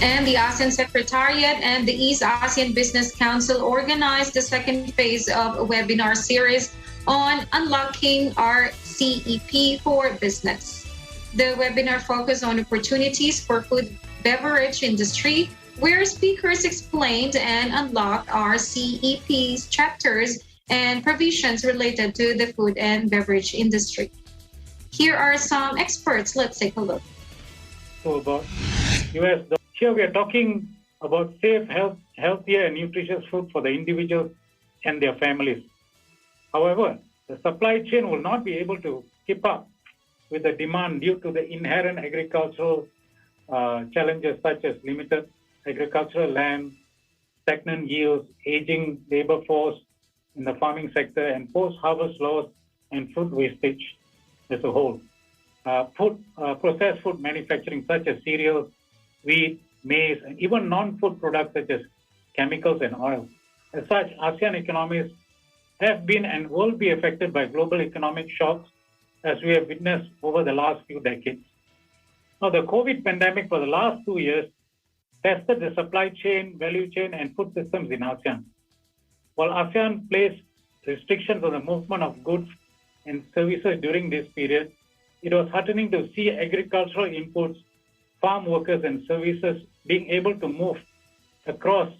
And the ASEAN Secretariat and the East ASEAN Business Council organized the second phase of a webinar series on unlocking RCEP for business. The webinar focused on opportunities for food beverage industry, where speakers explained and unlocked RCEP's chapters and provisions related to the food and beverage industry. Here are some experts. Let's take a look. So about US, here we are talking about safe, healthier and nutritious food for the individuals and their families. However, the supply chain will not be able to keep up with the demand due to the inherent agricultural challenges such as limited agricultural land, stagnant yields, aging labor force in the farming sector, and post-harvest loss and food wastage as a whole. Processed food manufacturing such as cereals, wheat, maize, and even non-food products such as chemicals and oil. As such, ASEAN economies have been and will be affected by global economic shocks as we have witnessed over the last few decades. Now, the COVID pandemic for the last 2 years tested the supply chain, value chain, and food systems in ASEAN. While ASEAN placed restrictions on the movement of goods and services during this period, it was heartening to see agricultural inputs, farm workers, and services being able to move across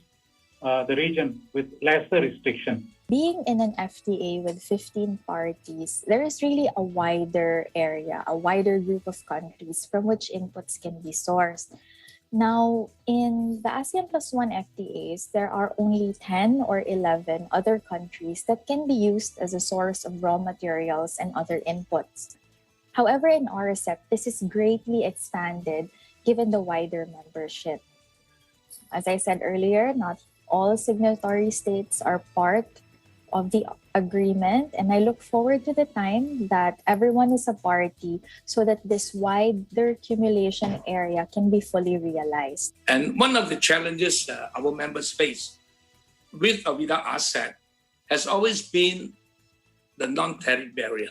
the region with lesser restrictions. Being in an FTA with 15 parties, there is really a wider area, a wider group of countries from which inputs can be sourced. Now, in the ASEAN Plus One FTAs, there are only 10 or 11 other countries that can be used as a source of raw materials and other inputs. However, in RCEP, this is greatly expanded given the wider membership. As I said earlier, not all signatory states are part of the agreement, and I look forward to the time that everyone is a party so that this wider accumulation area can be fully realized. And one of the challenges our members face with or without RCEP has always been the non-tariff barrier.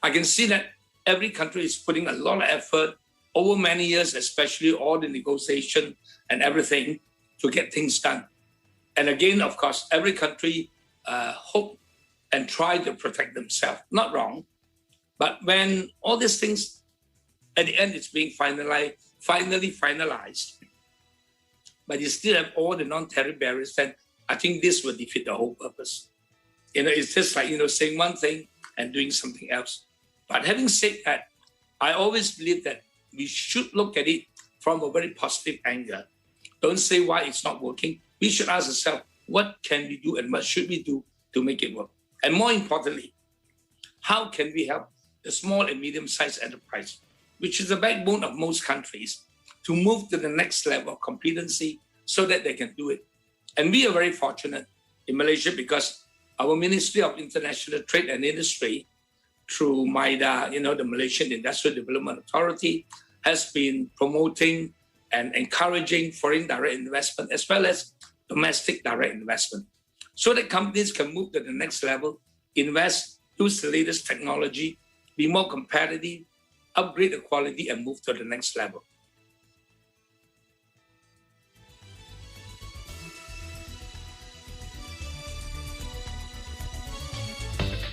I can see that every country is putting a lot of effort over many years, especially all the negotiation and everything to get things done. And again, of course, every country hope and try to protect themselves. Not wrong. But when all these things, at the end, it's being finally finalized, but you still have all the non-tariff barriers, then I think this will defeat the whole purpose. It's just like, saying one thing and doing something else. But having said that, I always believe that we should look at it from a very positive angle. Don't say why it's not working. We should ask ourselves, what can we do and what should we do to make it work? And more importantly, how can we help the small and medium-sized enterprise, which is the backbone of most countries, to move to the next level of competency so that they can do it? And we are very fortunate in Malaysia because our Ministry of International Trade and Industry, through MIDA, the Malaysian Industrial Development Authority, has been promoting and encouraging foreign direct investment as well as domestic direct investment, so that companies can move to the next level, invest, use the latest technology, be more competitive, upgrade the quality, and move to the next level.